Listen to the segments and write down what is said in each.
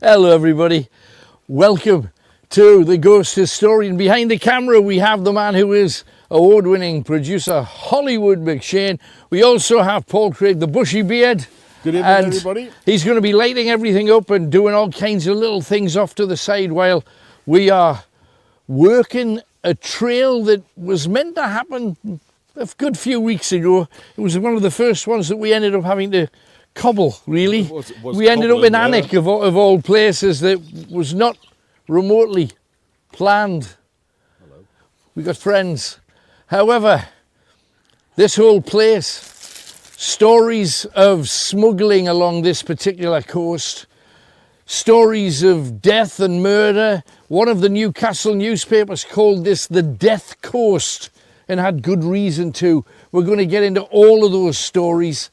Hello everybody, welcome to the Ghost Historian. Behind the camera we have the man who is award-winning producer Hollywood McShane. We also have Paul Craig, the bushy beard. Good evening everybody. He's going to be lighting everything up and doing all kinds of little things off to the side while we are working a trail that was meant to happen a good few weeks ago. It was one of the first ones that we ended up having to cobble, really. We ended up in Alnwick, of all places, that was not remotely planned. Hello. We got friends. However, this whole place, stories of smuggling along this particular coast, stories of death and murder. One of the Newcastle newspapers called this the Death Coast and had good reason to. We're going to get into all of those stories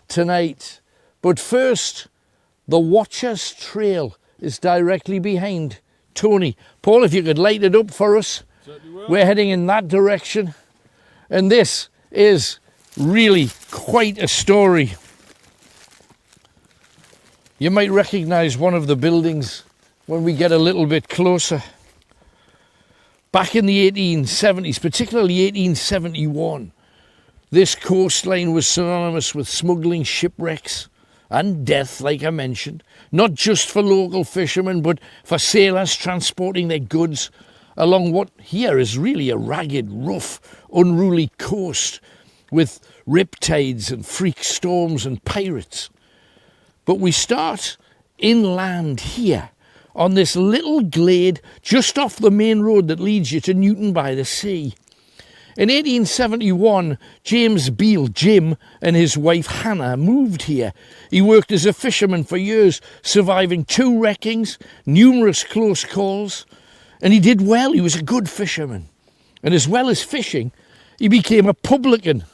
tonight. But first, the Watcher's Trail is directly behind Tony. Paul, if you could light it up for us. We're heading in that direction. And this is really quite a story. You might recognize one of the buildings when we get a little bit closer. Back in the 1870s, particularly 1871, this coastline was synonymous with smuggling, shipwrecks and death, like I mentioned, not just for local fishermen, but for sailors transporting their goods along what here is really a ragged, rough, unruly coast with riptides and freak storms and pirates. But we start inland here on this little glade just off the main road that leads you to Newton by the Sea. In 1871, James Beal, Jim, and his wife Hannah moved here. He worked as a fisherman for years, surviving 2 wreckings, numerous close calls, and he did well. He was a good fisherman. And as well as fishing, he became a publican.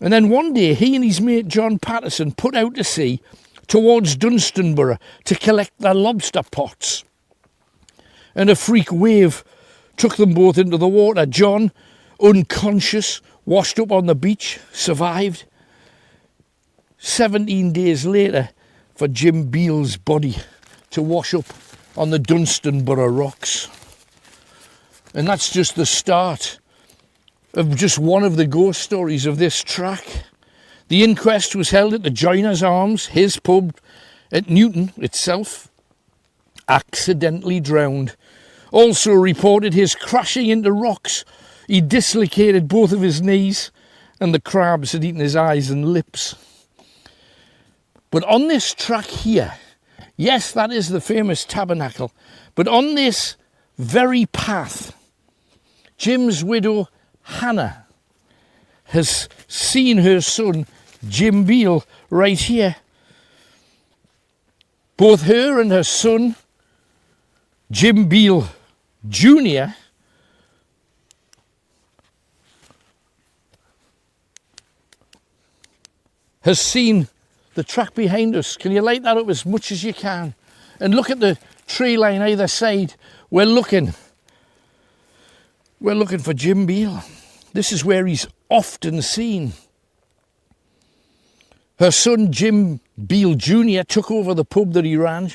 And then one day, he and his mate John Patterson put out to sea towards Dunstanburgh to collect their lobster pots. And a freak wave took them both into the water. John, unconscious, washed up on the beach, survived. 17 days later, for Jim Beal's body to wash up on the Dunstanburgh rocks. And that's just the start of just one of the ghost stories of this track. The inquest was held at the Joiner's Arms, his pub at Newton itself. Accidentally drowned. Also reported his crashing into rocks. He dislocated both of his knees and the crabs had eaten his eyes and lips. But on this track here, yes, that is the famous tabernacle, but on this very path, Jim's widow Hannah has seen her son Jim Beal right here. Both her and her son Jim Beal Jr. has seen the track behind us. Can you light that up as much as you can? And look at the tree line either side. We're looking for Jim Beal. This is where he's often seen. Her son Jim Beal Jr. took over the pub that he ran.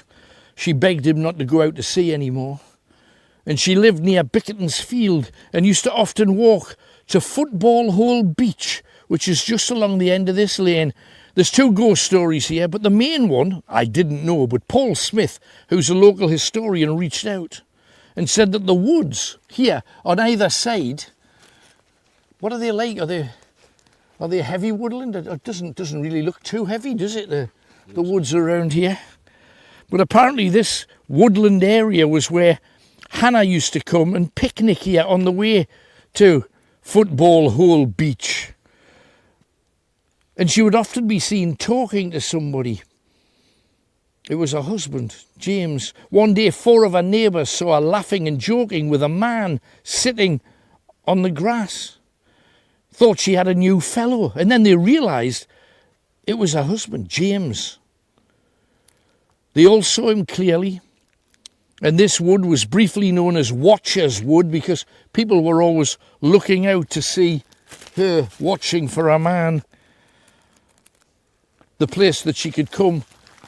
She begged him not to go out to sea anymore. And she lived near Bickerton's Field and used to often walk to Football Hole Beach, which is just along the end of this lane. There's 2 ghost stories here, but the main one, I didn't know, but Paul Smith, who's a local historian, reached out and said that the woods here on either side, what are they like? Are they heavy woodland? It doesn't really look too heavy, does it, the woods around here? But apparently this woodland area was where Hannah used to come and picnic here on the way to Football Hole Beach. And she would often be seen talking to somebody. It was her husband, James. One day 4 of her neighbours saw her laughing and joking with a man sitting on the grass. Thought she had a new fellow. And then they realised it was her husband, James. They all saw him clearly. And this wood was briefly known as Watcher's Wood because people were always looking out to see her watching for a man. The place that she could come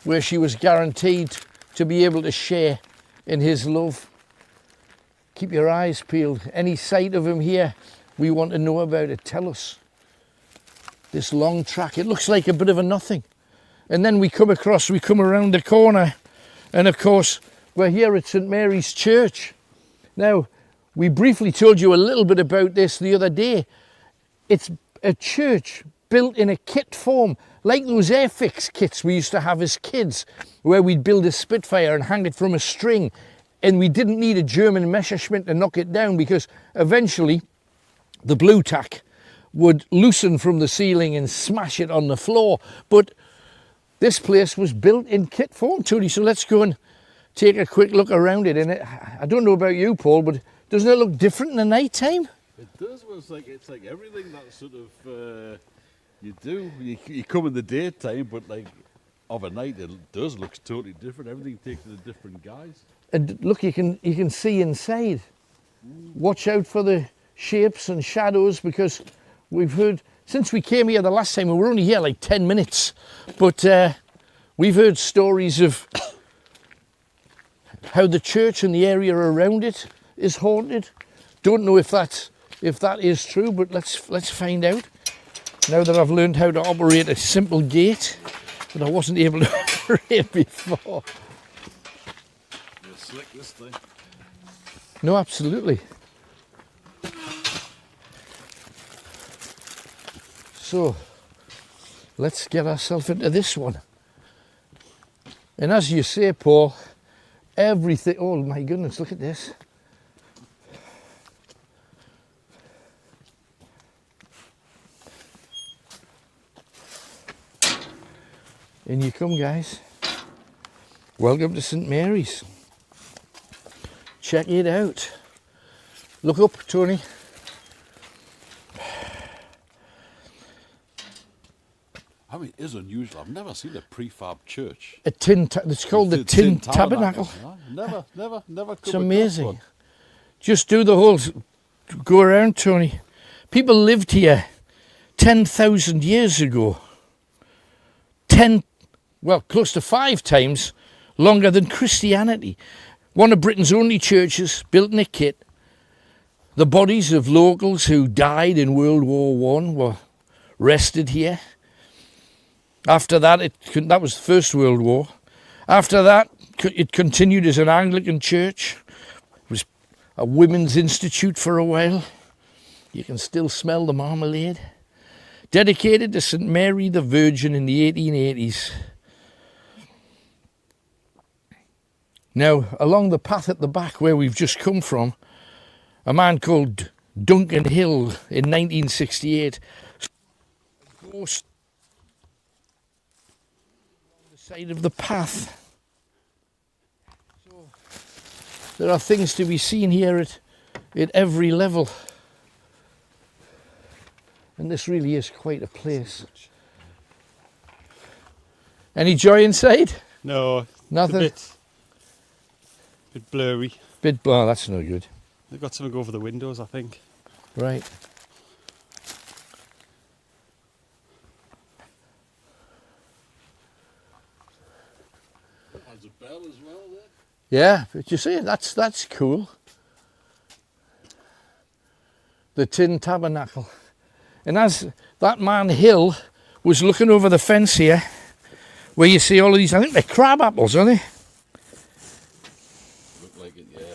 where she was guaranteed to be able to share in his love. Keep your eyes peeled. Any sight of him here, we want to know about it. Tell us. This long track, it looks like a bit of a nothing. And then we come around the corner, and of course, we're here at St. Mary's Church. Now, we briefly told you a little bit about this the other day. It's a church built in a kit form, like those Airfix kits we used to have as kids, where we'd build a Spitfire and hang it from a string, and we didn't need a German Messerschmitt to knock it down, because eventually the blue tack would loosen from the ceiling and smash it on the floor. But this place was built in kit form, Tony, so let's go and take a quick look around it. And I don't know about you, Paul, but doesn't it look different in the night time? It does. Well, it's like everything that sort of you do. You come in the daytime, but like overnight, it does look totally different. Everything takes a different guise. And look, you can see inside. Watch out for the shapes and shadows, because we've heard, since we came here the last time, we were only here like 10 minutes, but we've heard stories of how the church and the area around it is haunted. Don't know if that is true, but let's find out. Now that I've learned how to operate a simple gate that I wasn't able to operate before. You're slick, this thing. No, absolutely. So, let's get ourselves into this one. And as you say, Paul, everything, oh my goodness, look at this. In you come, guys. Welcome to St. Mary's. Check it out. Look up, Tony. I mean, it is unusual. I've never seen a prefab church. It's called the Tin Tabernacle. No, never come It's across amazing. one. Just do the whole, go around, Tony. People lived here 10,000 years ago. Close to 5 times longer than Christianity. One of Britain's only churches, built in a kit. The bodies of locals who died in World War I were rested here. After that, that was the First World War. After that, it continued as an Anglican church. It was a women's institute for a while. You can still smell the marmalade. Dedicated to St. Mary the Virgin in the 1880s. Now, along the path at the back where we've just come from, a man called Duncan Hill in 1968 ghost on the side of the path. So there are things to be seen here at every level. And this really is quite a place. Any joy inside? No, Nothing? It's a bit blurry. Oh, that's no good. They've got something over the windows, I think. Right. There's a bell as well there. Yeah, but you see, that's cool. The Tin Tabernacle. And as that man Hill was looking over the fence here, where you see all of these, I think they're crab apples, aren't they? Look like it, yeah.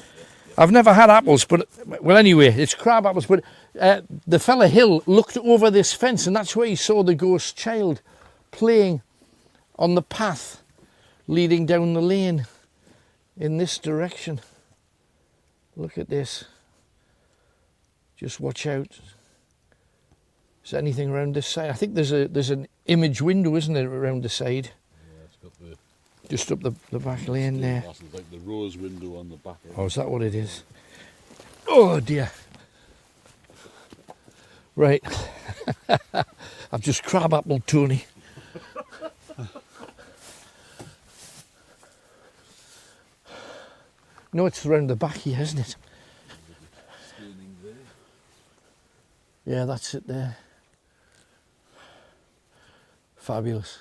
I've never had apples, but, well, anyway, it's crab apples. But the fella Hill looked over this fence, and that's where he saw the ghost child playing on the path leading down the lane in this direction. Look at this. Just watch out. Is there anything around this side? I think there's an image window, isn't there, around the side? Yeah, it's got the Just up the back lane there. glass, like the rose window on the back. Oh, is that what it is? Oh dear. Right. I've just crab apple Tony. No, it's around the back here, isn't it? Standing there. Yeah, that's it there. Fabulous.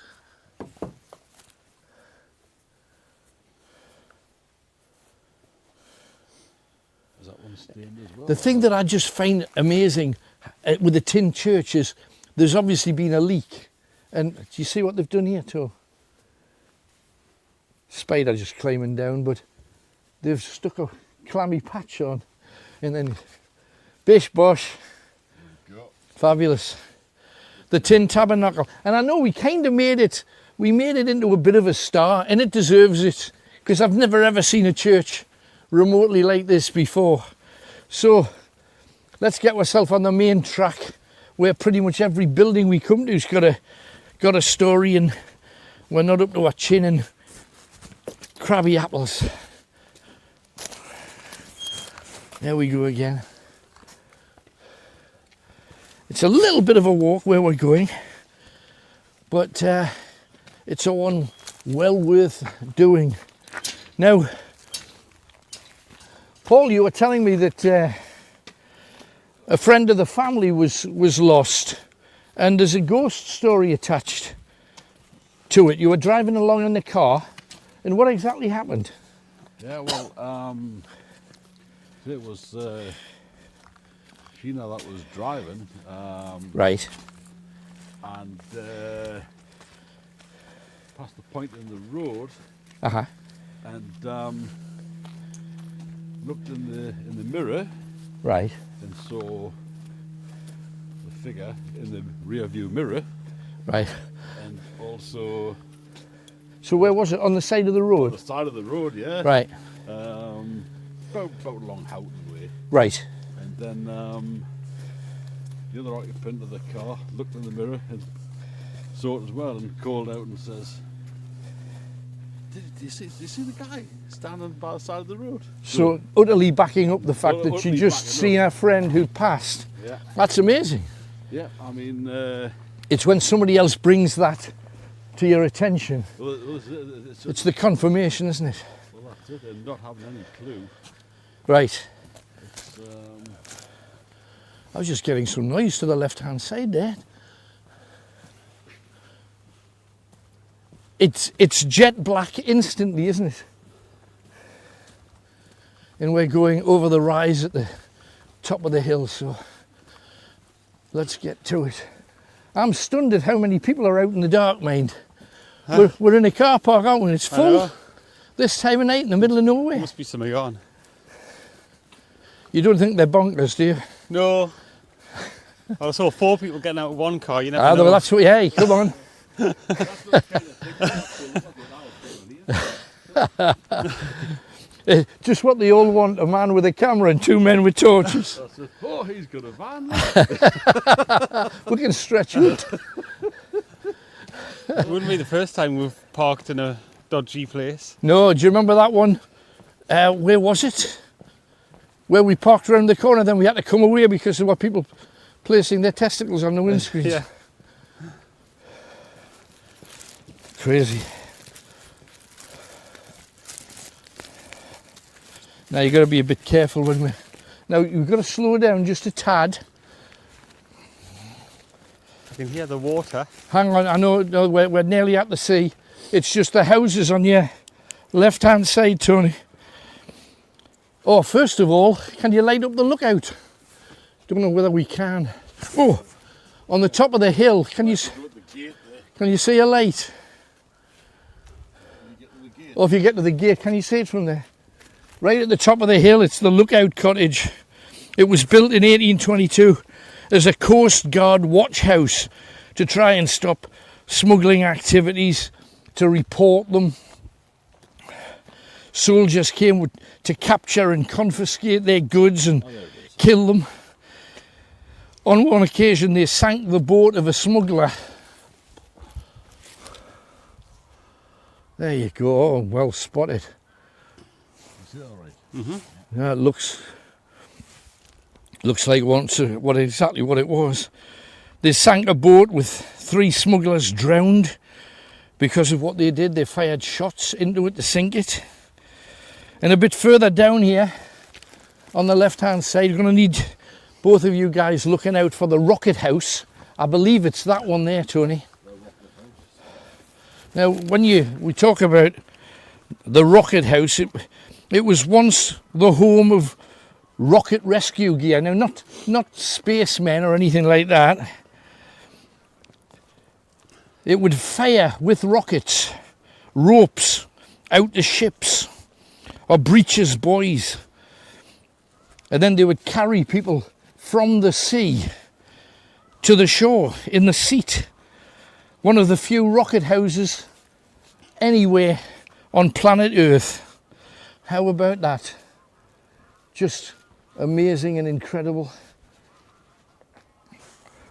stained as well. The thing that I just find amazing with the tin church is there's obviously been a leak. And do you see what they've done here too? Spider just climbing down, but they've stuck a clammy patch on. And then bish bosh. Fabulous. The tin tabernacle. And I know we kind of made it into a bit of a star, and it deserves it, because I've never ever seen a church remotely like this before. So let's get ourselves on the main track, where pretty much every building we come to's got a story, and we're not up to our chin in crabby apples. There we go again. It's a little bit of a walk where we're going, but it's a one well worth doing. Now, Paul, you were telling me that a friend of the family was lost, and there's a ghost story attached to it. You were driving along in the car, and what exactly happened? Yeah, well, it was Sheena that was driving. Right. And past the point in the road, Uh-huh. and looked in the mirror, Right. and saw the figure in the rear view mirror, Right. and also So where was it? On the side of the on road? the side of the road, yeah. Right. About along Houghton way. Right. And then the other occupant of the car looked in the mirror and saw it as well, and called out and says, do you see the guy standing by the side of the road? So utterly backing up the fact that she Utterly just backing seen her friend who passed. Yeah, That's amazing. yeah. I mean, It's when somebody else brings that to your attention. well, It's the confirmation, isn't it? well, that's it. And not having any clue. Right. It's, I was just getting some noise to the left-hand side there. It's jet black instantly, isn't it? And we're going over the rise at the top of the hill, so let's get to it. I'm stunned at how many people are out in the dark, mind. Huh? We're in a car park, aren't we? And it's I full know. this time of night in the middle of nowhere. Must be something on. You don't think they're bonkers, do you? No. I saw 4 people getting out of one car. You never know. Well, that's what. Hey, come on. that's the kind of thing that Just what they all want: a man with a camera and 2 men with torches. I said, oh, he's got a van. We can stretch it. It wouldn't be the first time we've parked in a dodgy place. No, do you remember that one? Where was it? Where we parked around the corner, then we had to come away because there were people placing their testicles on the windscreen. Yeah. Crazy. Now you've got to be a bit careful when we. Now you've got to slow down just a tad. I can hear the water. Hang on, I know no, we're nearly at the sea. It's just the houses on your left-hand side, Tony. Oh, first of all, can you light up the lookout? Don't know whether we can. Oh, on the top of the hill, can you see a light? Or if you get to the gate, can you see it from there? Right at the top of the hill, it's the Lookout Cottage. It was built in 1822 as a Coast Guard watch house to try and stop smuggling activities, to report them. Soldiers came to capture and confiscate their goods and kill them. On one occasion, they sank the boat of a smuggler. There you go, oh, well spotted. Is it all right? Mm-hmm. Yeah, it looks like exactly what it was. They sank a boat with 3 smugglers drowned because of what they did. They fired shots into it to sink it. And a bit further down here, on the left-hand side, you're going to need both of you guys looking out for the rocket house. I believe it's that one there, Tony. Now, when we talk about the rocket house, it was once the home of rocket rescue gear. Now, not spacemen or anything like that. It would fire with rockets, ropes out to ships or breeches buoys. And then they would carry people from the sea to the shore in the seat. One of the few rocket houses anywhere on planet Earth. How about that? Just amazing and incredible,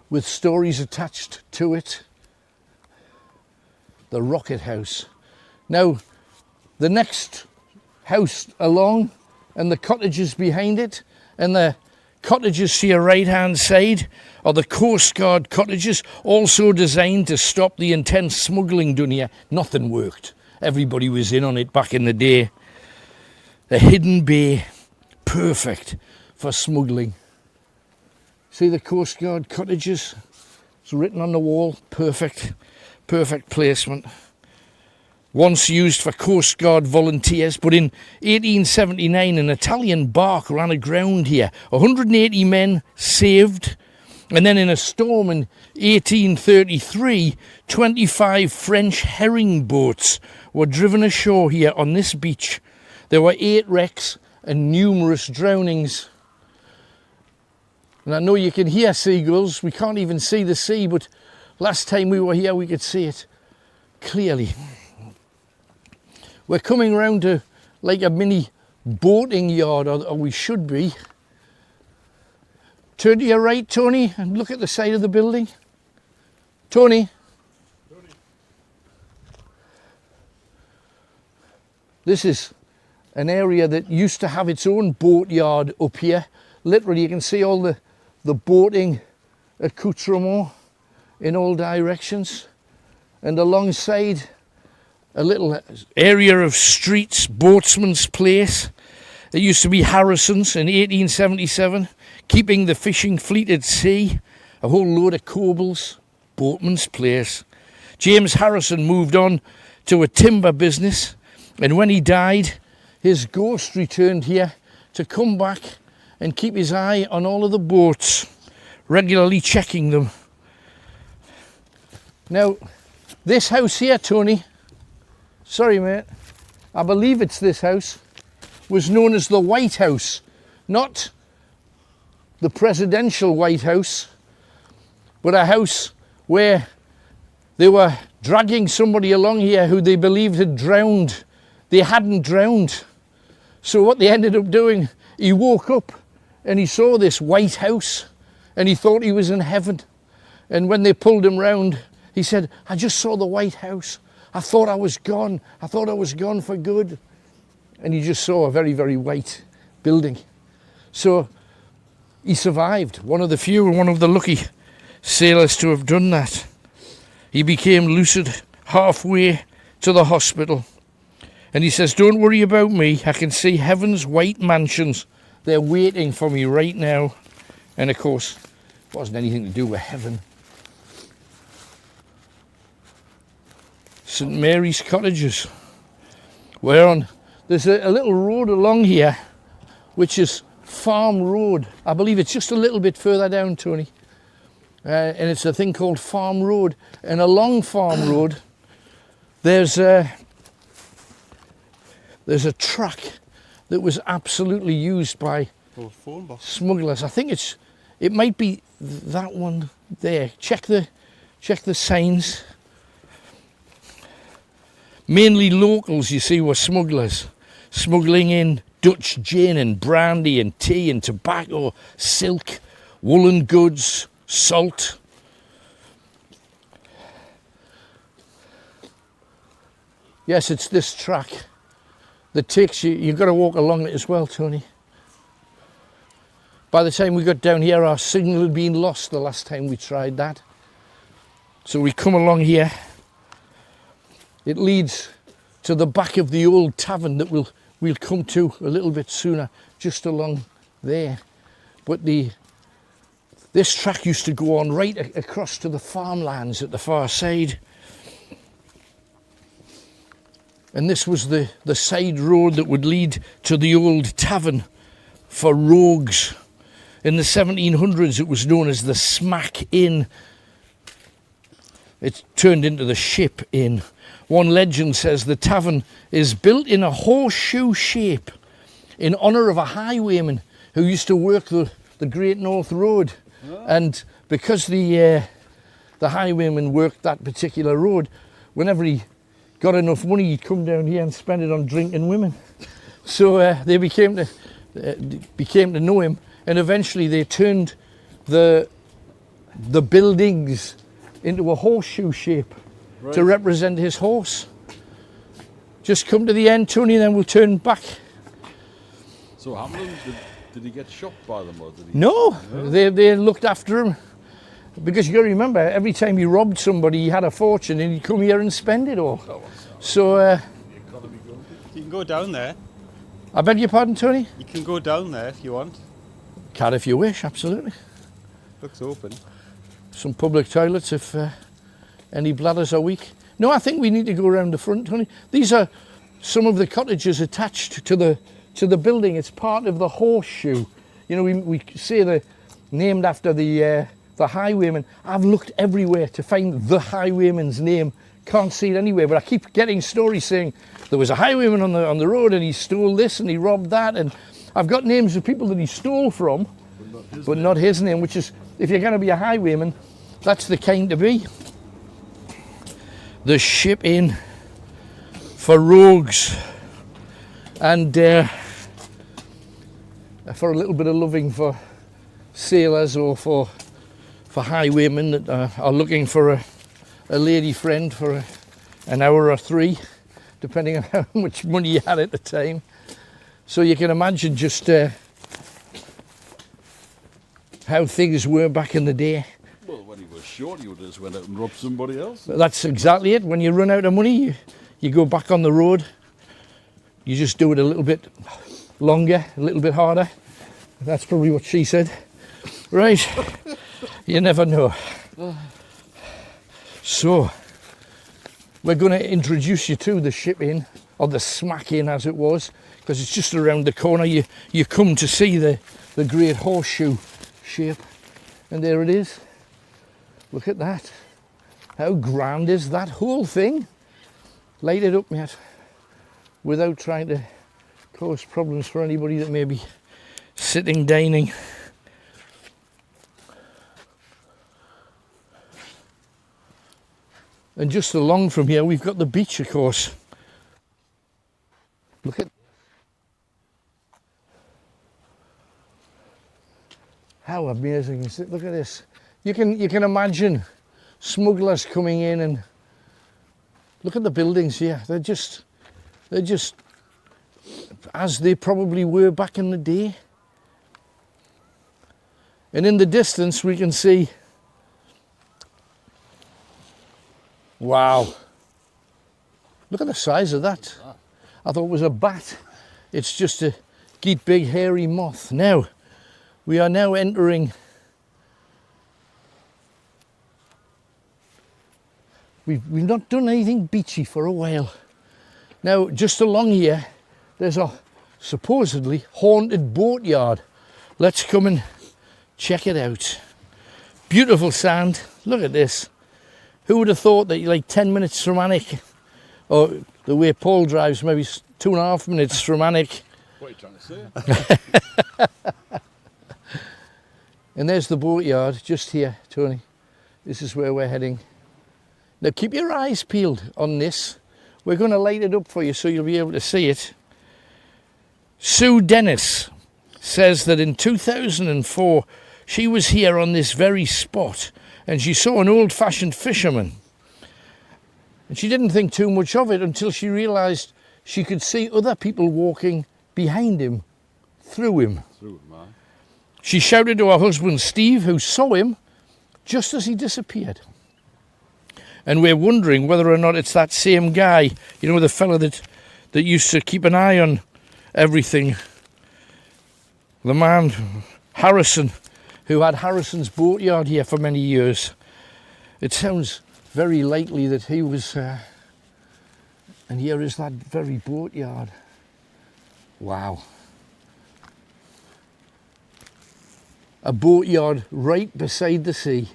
with stories attached to it. The rocket house. Now, the next house along and the cottages behind it, and the cottages to your right hand side are the Coast Guard cottages, also designed to stop the intense smuggling done here. Nothing worked. Everybody was in on it back in the day. A hidden bay, perfect for smuggling. See the Coast Guard cottages? It's written on the wall. Perfect placement. Once used for Coast Guard volunteers, but in 1879 an Italian barque ran aground here. 180 men saved, and then in a storm in 1833, 25 French herring boats were driven ashore here on this beach. There were 8 wrecks and numerous drownings. And I know you can hear seagulls. We can't even see the sea, but last time we were here we could see it clearly. We're coming round to like a mini boating yard, or we should be. Turn to your right, Tony, and look at the side of the building. Tony. This is an area that used to have its own boatyard up here. Literally, you can see all the boating accoutrement in all directions. And alongside, a little area of streets, Boatsman's Place. It used to be Harrison's in 1877, keeping the fishing fleet at sea. A whole load of cobles, Boatman's Place. James Harrison moved on to a timber business, and when he died, his ghost returned here to come back and keep his eye on all of the boats, regularly checking them. Now, this house here, Tony, sorry mate, I believe it's this house, was known as the White House, not the presidential White House, but a house where they were dragging somebody along here who they believed had drowned. They hadn't drowned. So what they ended up doing, he woke up and he saw this white house and he thought he was in heaven. And when they pulled him round, he said, I just saw the White House. I thought I was gone. I thought I was gone for good. And he just saw a very, very white building. So he survived. One of the few and one of the lucky sailors to have done that. He became lucid halfway to the hospital. And he says, don't worry about me. I can see heaven's white mansions. They're waiting for me right now. And of course, it wasn't anything to do with heaven. St Mary's Cottages. There's a little road along here, which is Farm Road. I believe it's just a little bit further down, Tony. And it's a thing called Farm Road. And along Farm Road, there's a track that was absolutely used by smugglers. I think it might be that one there. Check the signs. Mainly locals, you see, were smugglers, smuggling in Dutch gin and brandy and tea and tobacco, silk, woolen goods, salt. Yes, it's this track that takes you. You've got to walk along it as well, Tony. By the time we got down here, our signal had been lost the last time we tried that. So we come along here. It leads to the back of the old tavern that we'll come to a little bit sooner, just along there. But this track used to go on right across to the farmlands at the far side. And this was the side road that would lead to the old tavern for rogues. In the 1700s, it was known as the Smack Inn. It turned into the Ship Inn. One legend says the tavern is built in a horseshoe shape in honour of a highwayman who used to work the Great North Road. Oh. And because the highwayman worked that particular road, whenever he got enough money, he'd come down here and spend it on drinking women. So they became to know him, and eventually they turned the buildings into a horseshoe shape, right, to represent his horse. Just come to the end, Tony, then we'll turn back. So Hamlin, did he get shot by them, or did he? No, they looked after him. Because you got to remember, every time he robbed somebody, he had a fortune, and he'd come here and spend it all. So you can go down there. I beg your pardon, Tony? You can go down there if you want. Can if you wish, absolutely. Looks open. Some public toilets if any bladders are weak. No, I think we need to go around the front, Tony. These are some of the cottages attached to the building. It's part of the horseshoe. You know, we say they're named after the highwayman. I've looked everywhere to find the highwayman's name. Can't see it anywhere, but I keep getting stories saying there was a highwayman on the road and he stole this and he robbed that, and I've got names of people that he stole from, but not his name, which is, if you're going to be a highwayman, that's the kind to be. The Ship Inn for rogues, and for a little bit of loving for sailors or for highwaymen that are looking for a lady friend for an hour or three, depending on how much money you had at the time. So you can imagine just how things were back in the day. Well, when he was short, he would just went out and rob somebody else. That's exactly it. When you run out of money, you go back on the road. You just do it a little bit longer, a little bit harder. That's probably what she said. Right. You never know. So, we're going to introduce you to the Ship Inn, or the Smack Inn as it was, because it's just around the corner. You come to see the great horseshoe shape, and there it is. Look at that. How grand is that whole thing? Light it up, mate, without trying to cause problems for anybody that may be sitting, dining. And just along from here, we've got the beach, of course. Look at how amazing is it? Look at this. You can imagine smugglers coming in, and look at the buildings here. They're just as they probably were back in the day. And in the distance, we can see. Wow. Look at the size of that. I thought it was a bat. It's just a great big hairy moth. Now, we are now entering. We've not done anything beachy for a while. Now, just along here, there's a supposedly haunted boatyard. Let's come and check it out. Beautiful sand. Look at this. Who would have thought that you're like 10 minutes from Alnwick, or the way Paul drives, maybe 2.5 minutes from Alnwick. What are you trying to say? And there's the boatyard just here, Tony. This is where we're heading. Now keep your eyes peeled on this. We're going to light it up for you so you'll be able to see it. Sue Dennis says that in 2004 she was here on this very spot, and she saw an old-fashioned fisherman. And she didn't think too much of it until she realised she could see other people walking behind him, through him. She shouted to her husband Steve, who saw him just as he disappeared. And we're wondering whether or not it's that same guy, you know, the fella that used to keep an eye on everything. The man, Harrison, who had Harrison's Boatyard here for many years. It sounds very likely that he was, and here is that very boatyard. Wow. a boatyard right beside the sea,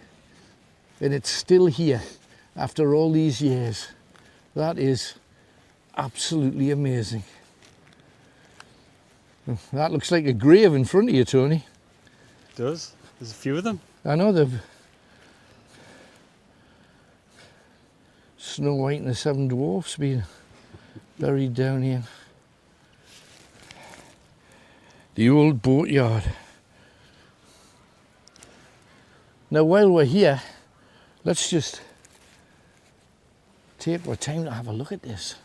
and it's still here after all these years. That is absolutely amazing. That looks like a grave in front of you, Tony. It does. There's a few of them. I know they've Snow White and the Seven Dwarfs being buried down here. The old boatyard. Now while we're here, let's just take our time to have a look at this.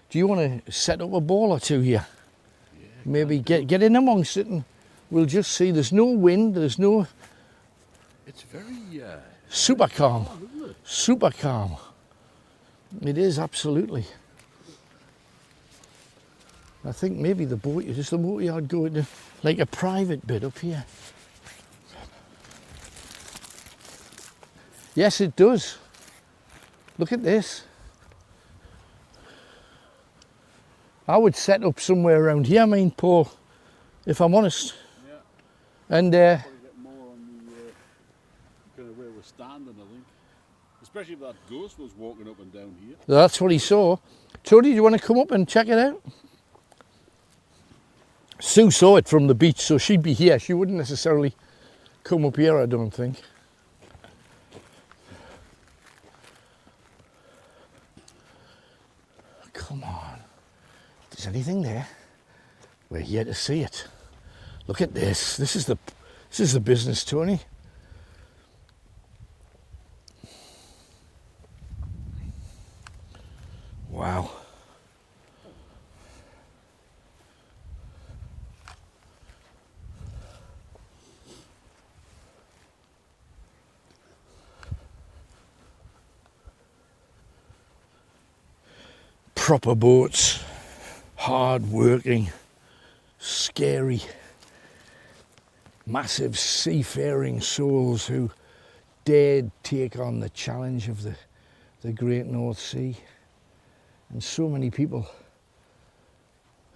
Do you want to set up a ball or two here? Yeah, Maybe get in amongst it and we'll just see. There's no wind, there's no... It's very Super calm. calm, isn't it? Super calm. It is, absolutely. I think maybe the boatyard going to like a private bit up here. Yes, it does. Look at this. I would set up somewhere around here, Paul, if I'm honest. Yeah. And Probably get more on the kind of where we're standing, I think. Especially if that ghost was walking up and down here. that's what he saw. Tony, do you want to come up and check it out? Sue saw it from the beach, so she'd be here. She wouldn't necessarily come up here, I don't think. Come on. If there's anything there, we're here to see it. Look at this. This is the business, Tony. Wow. Proper boats, hard working, scary, massive seafaring souls who dared take on the challenge of the Great North Sea. And so many people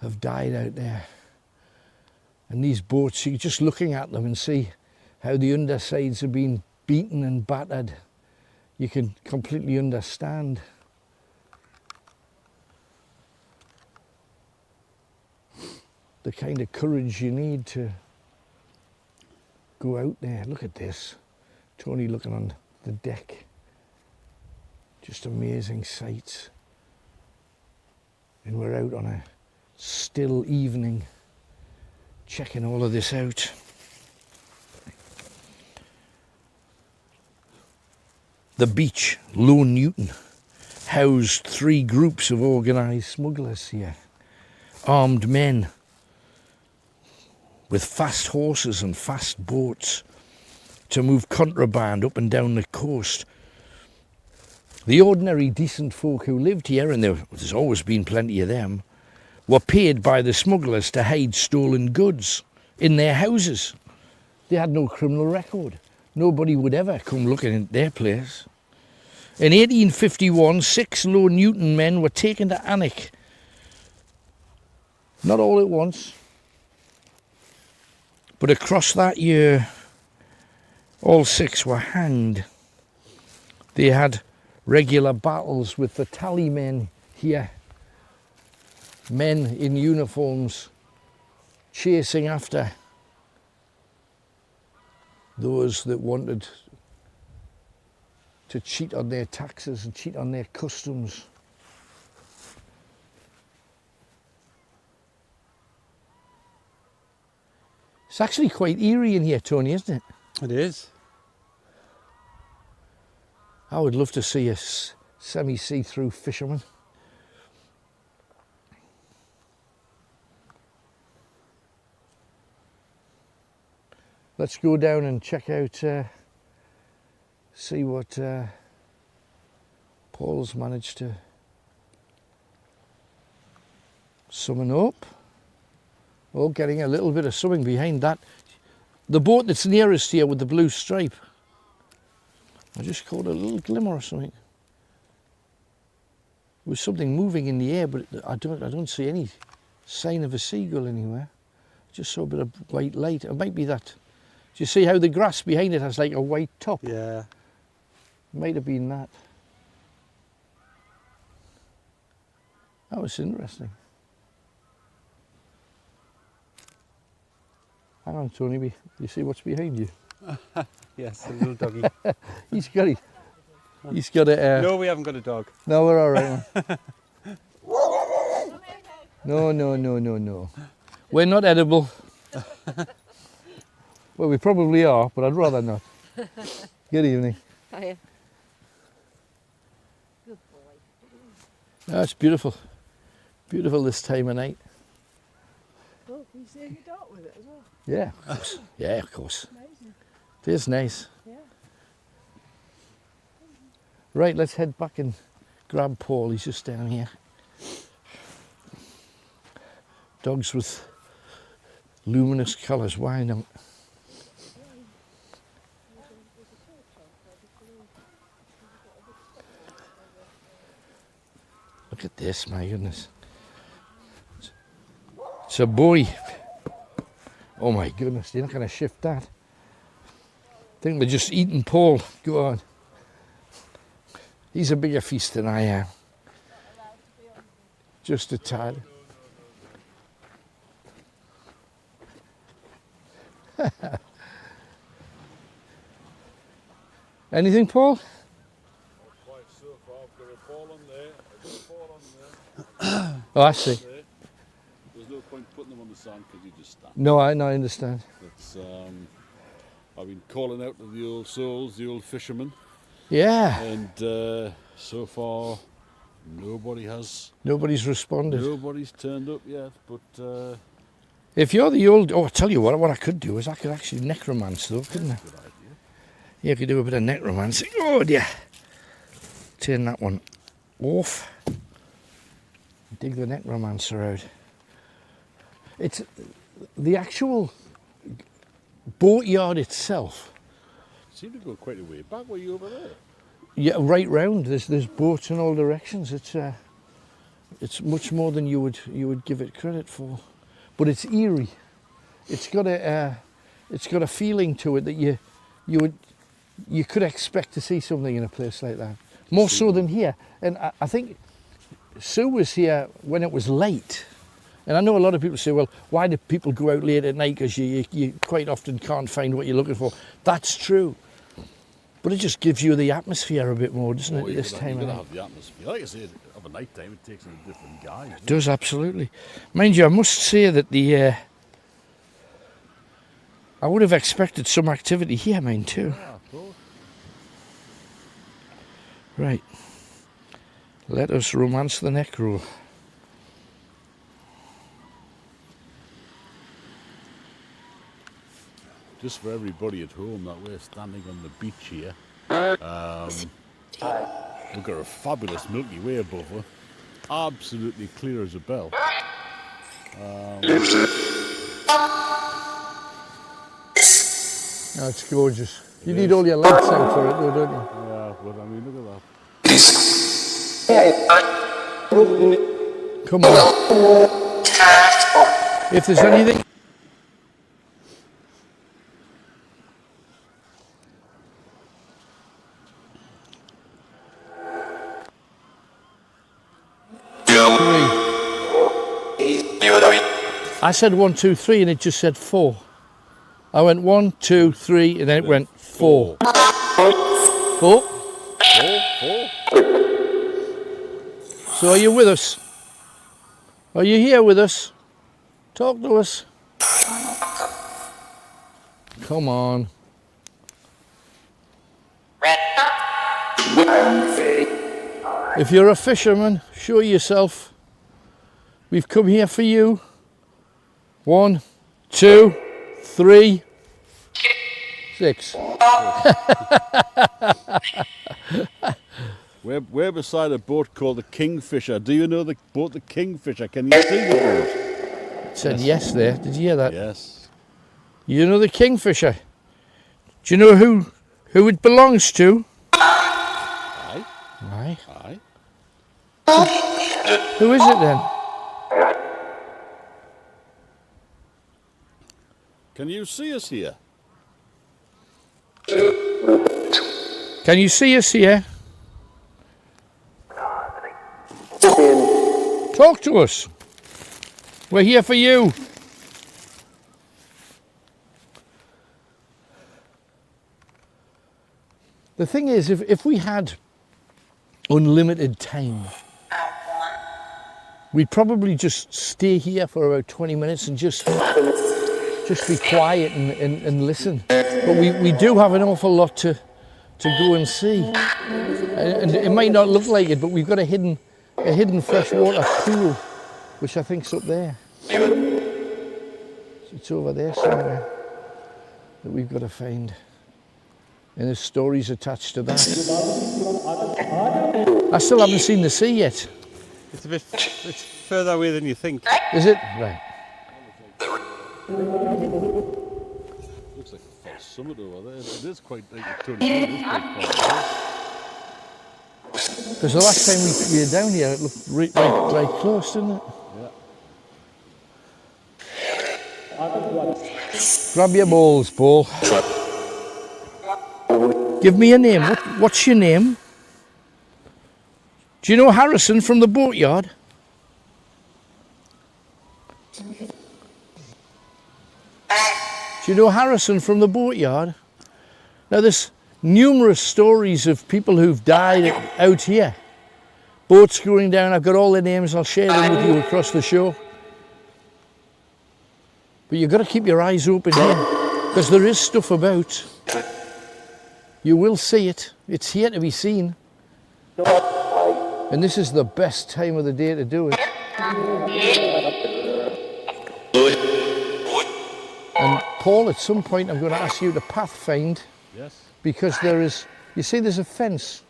have died out there. And these boats, you're just looking at them and see how the undersides have been beaten and battered. You can completely understand. The kind of courage you need to go out there. Look at this. Tony looking on the deck. Just amazing sights. And we're out on a still evening, checking all of this out. The beach, Low Newton, housed 3 groups of organised smugglers here. Armed men with fast horses and fast boats to move contraband up and down the coast. The ordinary decent folk who lived here, and there's always been plenty of them, were paid by the smugglers to hide stolen goods in their houses. They had no criminal record. Nobody would ever come looking at their place. In 1851, 6 Low Newton men were taken to Alnwick. Not all at once, but across that year, all 6 were hanged. They had regular battles with the tally men here. Men in uniforms chasing after those that wanted to cheat on their taxes and cheat on their customs. It's actually quite eerie in here, Tony, isn't it? It is. I would love to see a semi-see-through fisherman. Let's go down and check out, see what Paul's managed to summon up. Oh, getting a little bit of something behind that. The boat that's nearest here with the blue stripe. I just caught a little glimmer or something. There was something moving in the air, but I don't see any sign of a seagull anywhere. Just saw a bit of white light. It might be that Do you see how the grass behind it has like a white top? Yeah. Might have been that. That was interesting. Hang on, Tony. Do you see what's behind you? Yes, a little doggy. He's got it. He's got it. No, we haven't got a dog. No, we're all right. Man. No. We're not edible. Well, we probably are, but I'd rather not. Good evening. Hiya. Good boy. Oh, it's beautiful. Beautiful this time of night. Oh, can you see your dog with it as well? Yeah, of course. Yeah, of course. Amazing. It is nice. Yeah. Right, let's head back and grab Paul. He's just down here. Dogs with luminous colours, why not? Look at this, my goodness. It's a boy. Oh my goodness, you're not going to shift that. I think they're just eating Paul. Go on. He's a bigger feast than I am. Just a tad. Anything, Paul? Oh, I see. There's no point putting them on the sand because you just stand. No, I understand. It's, I've been calling out to the old souls, the old fishermen, Yeah. and so far nobody's responded. turned up yet. But If you're the old, I tell you what I could do is I could actually necromance though, couldn't I? good idea. Yeah, I could do a bit of necromancy. Oh dear. Turn that one off. Dig the necromancer out. It's the actual boatyard itself. Seem to go quite a way back. Were you over there? Yeah, right round. There's boats in all directions. It's much more than you would give it credit for, but it's eerie. It's got a feeling to it that you could expect to see something in a place like that, more so than here. And I think Sue was here when it was late. And I know a lot of people say, well, why do people go out late at night? Because you quite often can't find what you're looking for. That's true. But it just gives you the atmosphere a bit more, doesn't it, this time of night? Have the atmosphere. Like I say, of a night time, it takes on a different guise. It does, absolutely. Mind you, I must say that I would have expected some activity here, mine too. Yeah, of course. Right. Let us romance the necro. Just for everybody at home that we're standing on the beach here, we've got a fabulous Milky Way above us, absolutely clear as a bell. Oh, it's gorgeous. You need all your lights out for it though, don't you? Yeah, but I mean, look at that. Come on. If there's anything... I said 1, 2, 3 and it just said 4. I went 1, 2, 3 and then it went 4. 4? So are you with us? Are you here with us? Talk to us. Come on. If you're a fisherman, show yourself. We've come here for you. 1, 2, 3, 6. We're beside a boat called the Kingfisher. Do you know the boat, the Kingfisher? Can you see the boat? It said yes there. Did you hear that? Yes. You know the Kingfisher. Do you know who it belongs to? Aye. Aye. Aye. Who is it then? Can you see us here? Can you see us here? Talk to us. We're here for you. The thing is, if we had unlimited time, we'd probably just stay here for about 20 minutes and just be quiet and listen. But we do have an awful lot to go and see. And it might not look like it, but we've got a hidden freshwater pool, which I think's up there. It's over there somewhere that we've got to find. And there's stories attached to that. I still haven't seen the sea yet. It's further away than you think. Is it? Right. Looks like a false summit over there. It is quite like a Tony. It is quite far. Because the last time we were down here, it looked right close, didn't it? Yeah. Grab your balls, Paul. Give me a name. What's your name? Do you know Harrison from the Boatyard? Do you know Harrison from the Boatyard? Now there's numerous stories of people who've died out here. Boats going down. I've got all the names. I'll share them with you across the show. But you've got to keep your eyes open here, because there is stuff about. You will see it. It's here to be seen. And this is the best time of the day to do it. And Paul, at some point I'm going to ask you to pathfind. Yes. Because there is, you see there's a fence,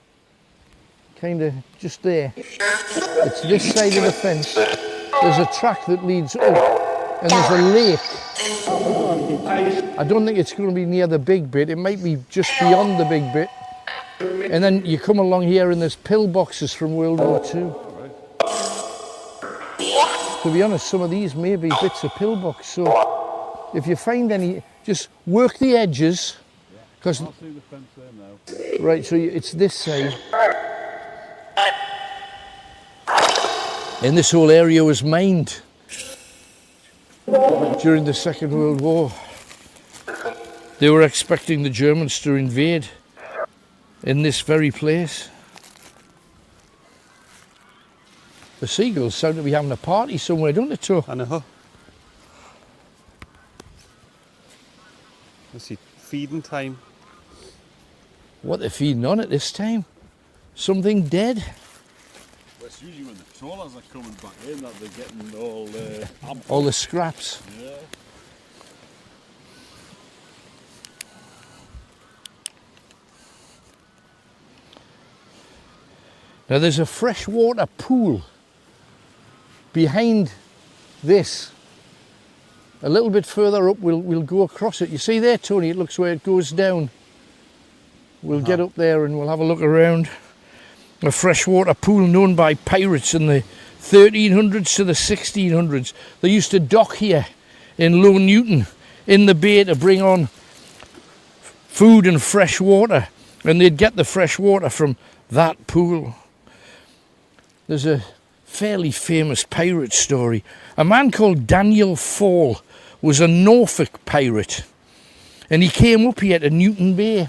kind of just there. It's this side of the fence. There's a track that leads up, and there's a lake. I don't think it's going to be near the big bit. It might be just beyond the big bit. And then you come along here and there's pillboxes from World War II. To be honest, some of these may be bits of pillbox. So if you find any, just work the edges. Because I'll see the fence there now. right, so it's this side. And this whole area was mined during the Second World War. They were expecting the Germans to invade in this very place. The seagulls sound to be having a party somewhere, don't they, Joe? I know. I see feeding time. What they're feeding on at this time? Something dead. Well, it's usually when the trawlers are coming back in that they're getting all All the scraps. Yeah. Now there's a freshwater pool behind this. A little bit further up, we'll go across it. You see there, Tony, it looks where it goes down. We'll get up there and we'll have a look around. A freshwater pool known by pirates in the 1300s to the 1600s. They used to dock here in Low Newton in the bay to bring on food and fresh water, and they'd get the fresh water from that pool. There's a fairly famous pirate story. A man called Daniel Fall was a Norfolk pirate, and he came up here to Newton Bay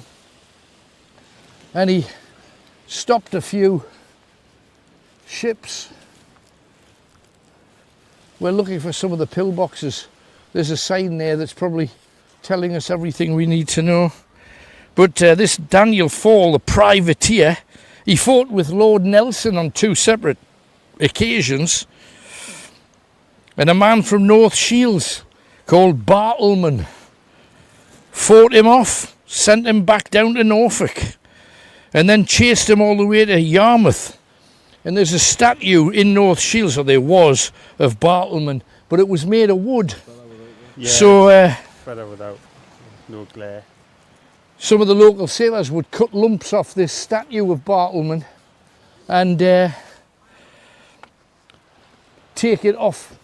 and he stopped a few ships. We're looking for some of the pillboxes. There's a sign there that's probably telling us everything we need to know. But this Daniel Fall, the privateer, he fought with Lord Nelson on 2 separate occasions. And a man from North Shields called Bartleman fought him off, sent him back down to Norfolk, and then chased him all the way to Yarmouth. And there's a statue in North Shields, or there was, of Bartleman, but it was made of wood. Yeah, So better without no glare. some of the local sailors would cut lumps off this statue of Bartleman and take it off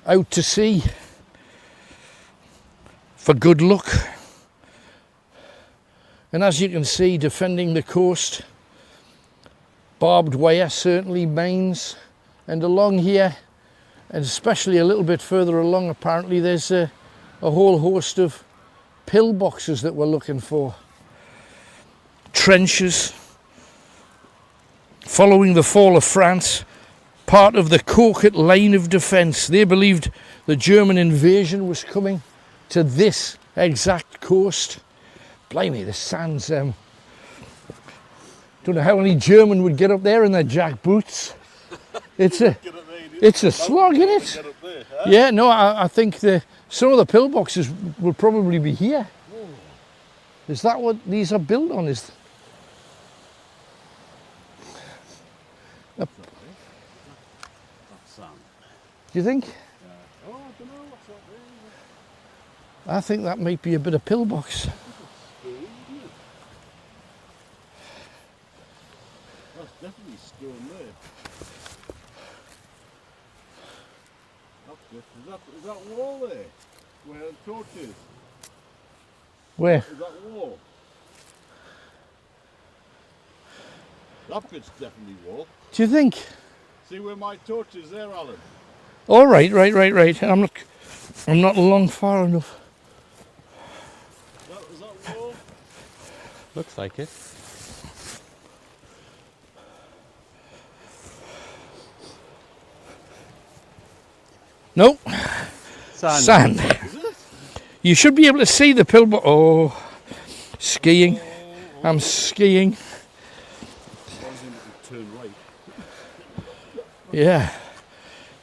out to sea for good luck. And as you can see, defending the coast, barbed wire, certainly mines, and along here, and especially a little bit further along, apparently there's a whole host of pillboxes that we're looking for. Trenches. Following the fall of France, part of the Coquet line of defence. They believed the German invasion was coming to this exact coast. Blimey, the sands. Don't know how any German would get up there in their jack boots. It's a slog, isn't it? Get up there, huh? Yeah, no, I think some of the pillboxes will probably be here. Is that what these are built on? Is That's sand. do you think? Oh, I don't know what's up there. I think that might be a bit of pillbox. That's definitely stone there. Is that wall there? Where the torch is? Where? Is that wall? That bit's definitely wall. Do you think? See where my torch is there, Alan? Oh, right. I'm not along far enough. Is that wall? Looks like it. No, Sand. sand. You should be able to see the pillbox. Oh, skiing. I'm skiing. Turn right. Yeah.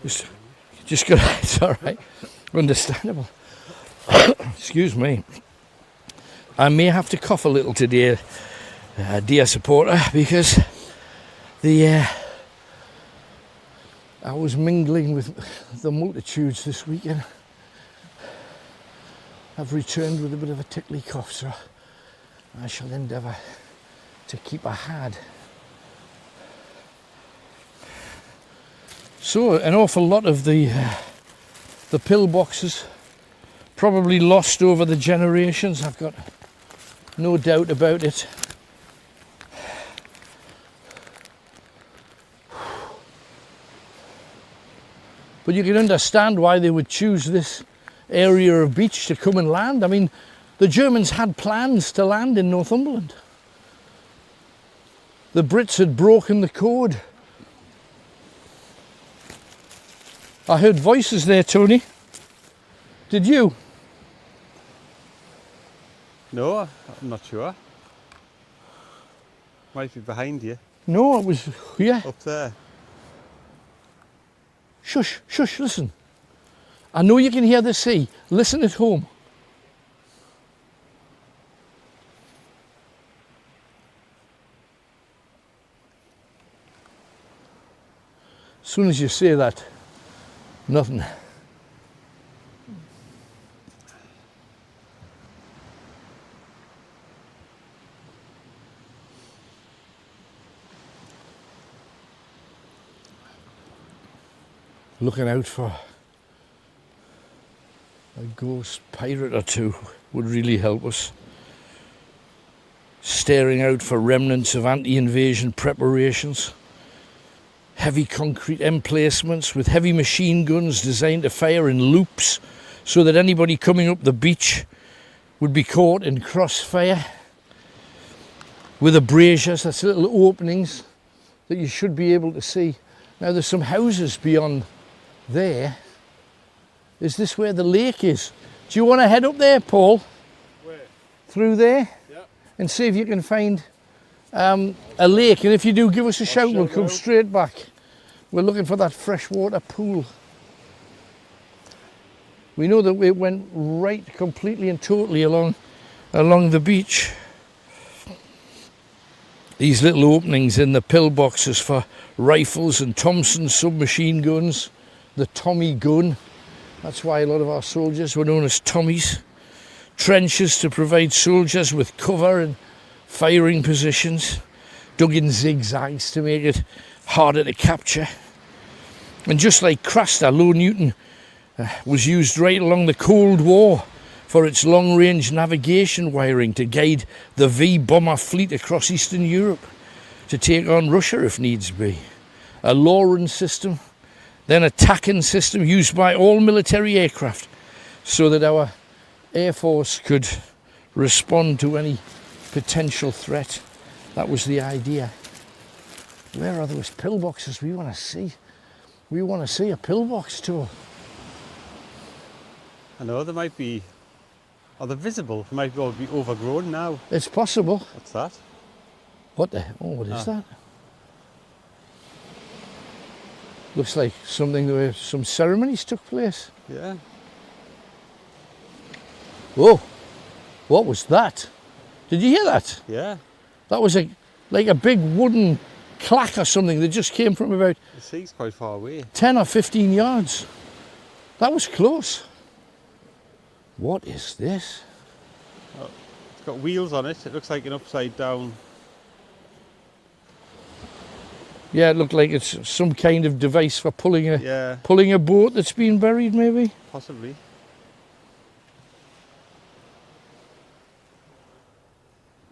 Just got. It's all right. Understandable. Excuse me. I may have to cough a little today, dear supporter, because I was mingling with the multitudes this weekend. I've returned with a bit of a tickly cough, so I shall endeavour to keep a had. So an awful lot of the pillboxes probably lost over the generations. I've got no doubt about it. But you can understand why they would choose this area of beach to come and land. I mean, the Germans had plans to land in Northumberland. The Brits had broken the code. I heard voices there, Tony. Did you? No, I'm not sure. Might be behind you. No, it was here. Up there. Shush, shush, listen. I know you can hear the sea. Listen at home. As soon as you say that, nothing. Looking out for a ghost pirate or two would really help us. Staring out for remnants of anti-invasion preparations. Heavy concrete emplacements with heavy machine guns designed to fire in loops so that anybody coming up the beach would be caught in crossfire. With abrasiures, that's little openings that you should be able to see. Now there's some houses beyond there. Is this where the lake is? Do you want to head up there, Paul? Where? Through there? Yeah. And see if you can find a lake. And if you do, give us a shout. We'll come straight back. We're looking for that freshwater pool. We know that it went right completely and totally along the beach. These little openings in the pillboxes for rifles and Thompson submachine guns. The Tommy gun. That's why a lot of our soldiers were known as Tommies. Trenches to provide soldiers with cover and firing positions. Dug in zigzags to make it harder to capture. And just like Craster, low Newton was used right along the Cold War for its long-range navigation wiring to guide the V-bomber fleet across Eastern Europe to take on Russia if needs be. A Lauren system, then a TACAN system used by all military aircraft so that our Air Force could respond to any potential threat. That was the idea. Where are those pillboxes we want to see? We want to see a pillbox tour. I know they might be, are they visible? They might all be overgrown now. It's possible. What's that? What the? Oh, what is that? Looks like something where some ceremonies took place. Yeah. Whoa! What was that? Did you hear that? Yeah. That was like a big wooden clack or something that just came from about The sea's quite far away. 10 or 15 yards. That was close. What is this? It's got wheels on it. It looks like an upside down. Yeah, it looked like it's some kind of device for pulling Yeah, a boat that's been buried, maybe. possibly.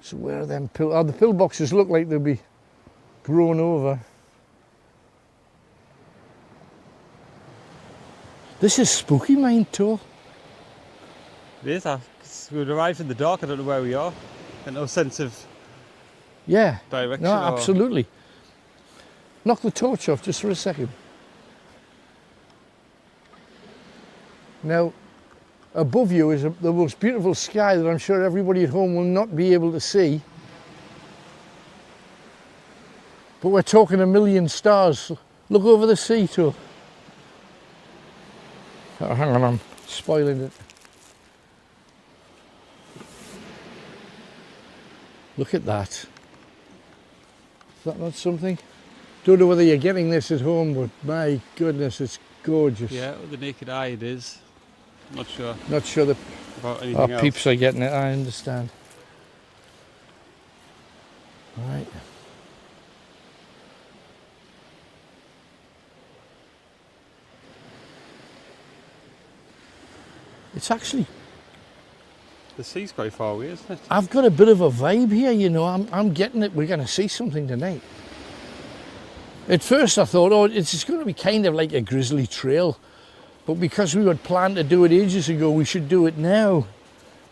So where are them the pillboxes look like they'll be grown over. This is spooky, mind too. It is. We've arrived in the dark. I don't know where we are. And no sense of Yeah. direction. No, or- absolutely. Knock the torch off just for a second. Now, above you is the most beautiful sky that I'm sure everybody at home will not be able to see. But we're talking a million stars. Look over the sea too. Oh, hang on, I'm spoiling it. Look at that. Is that not something? Don't know whether you're getting this at home, but my goodness, it's gorgeous. Yeah, with the naked eye it is. I'm not sure Not sure the about anything else. peeps are getting it, I understand. Right. It's actually, The sea's quite far away, isn't it? I've got a bit of a vibe here, you know, I'm getting it, we're going to see something tonight. At first I thought, oh, it's just going to be kind of like a grizzly trail, but because we had planned to do it ages ago, we should do it now,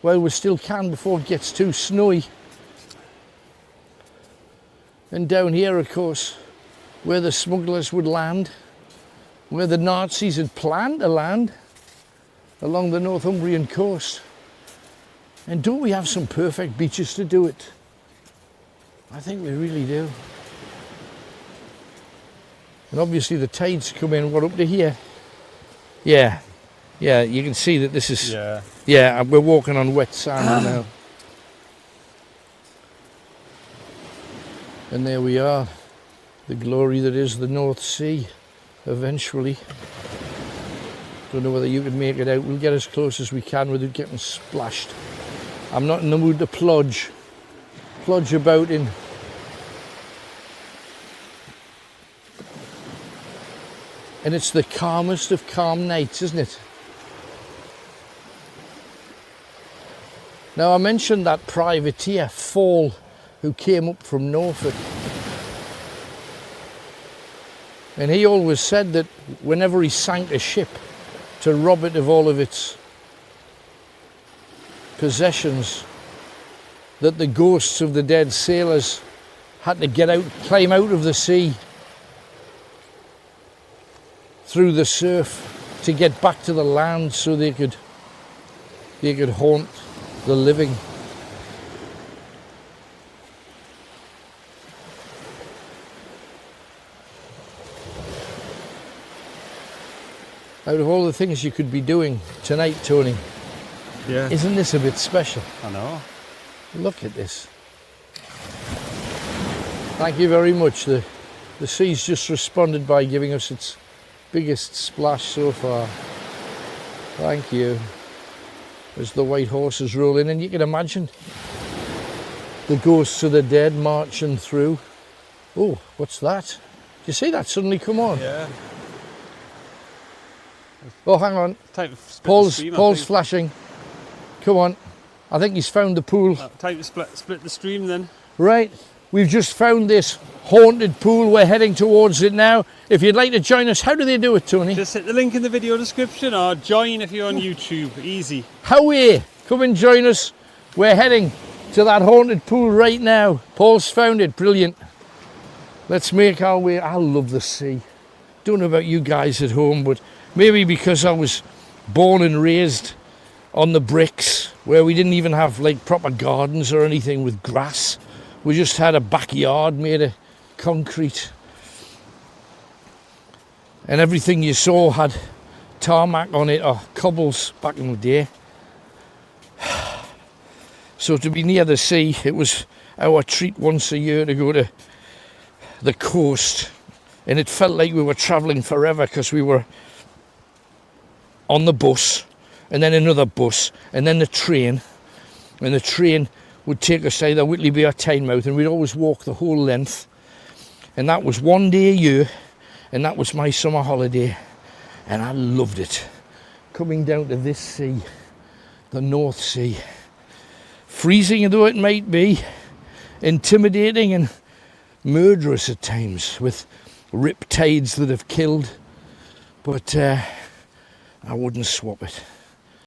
while we still can before it gets too snowy. And down here, of course, where the smugglers would land, where the Nazis had planned to land, along the Northumbrian coast. And don't we have some perfect beaches to do it? I think we really do. And obviously the tides come in, what, up to here? Yeah, you can see that this is, yeah, we're walking on wet sand now. And there we are, the glory that is the North Sea, eventually. Don't know whether you can make it out. We'll get as close as we can without getting splashed. I'm not in the mood to plodge about in. And it's the calmest of calm nights, isn't it? Now I mentioned that privateer, Fall, who came up from Norfolk. And he always said that whenever he sank a ship to rob it of all of its possessions, that the ghosts of the dead sailors had to get out, climb out of the sea through the surf to get back to the land so they could haunt the living. Out of all the things you could be doing tonight, Tony, Yeah. isn't this a bit special? I know. Look at this. Thank you very much. The sea's just responded by giving us its biggest splash so far. Thank you. As the white horses roll in, and you can imagine the ghosts of the dead marching through. Oh, what's that? Do you see that suddenly come on? Yeah. Oh, hang on. Time to spit the steam, I Paul's think. flashing. Come on. I think he's found the pool. Time to split the stream then. Right, we've just found this haunted pool. We're heading towards it now. If you'd like to join us, how do they do it, Tony? Just hit the link in the video description or join if you're on YouTube. Easy. Howie, come and join us. We're heading to that haunted pool right now. Paul's found it, brilliant. Let's make our way. I love the sea. Don't know about you guys at home, but maybe because I was born and raised on the bricks where we didn't even have like proper gardens or anything with grass. We just had a backyard made of concrete. And everything you saw had tarmac on it or cobbles back in the day. So to be near the sea, it was our treat once a year to go to the coast. And it felt like we were travelling forever because we were on the bus and then another bus and then the train. And the train would take us to either Whitley or Tynemouth, and we'd always walk the whole length. And that was one day a year, and that was my summer holiday. And I loved it. Coming down to this sea, the North Sea. Freezing though it might be, intimidating and murderous at times with rip tides that have killed. But I wouldn't swap it.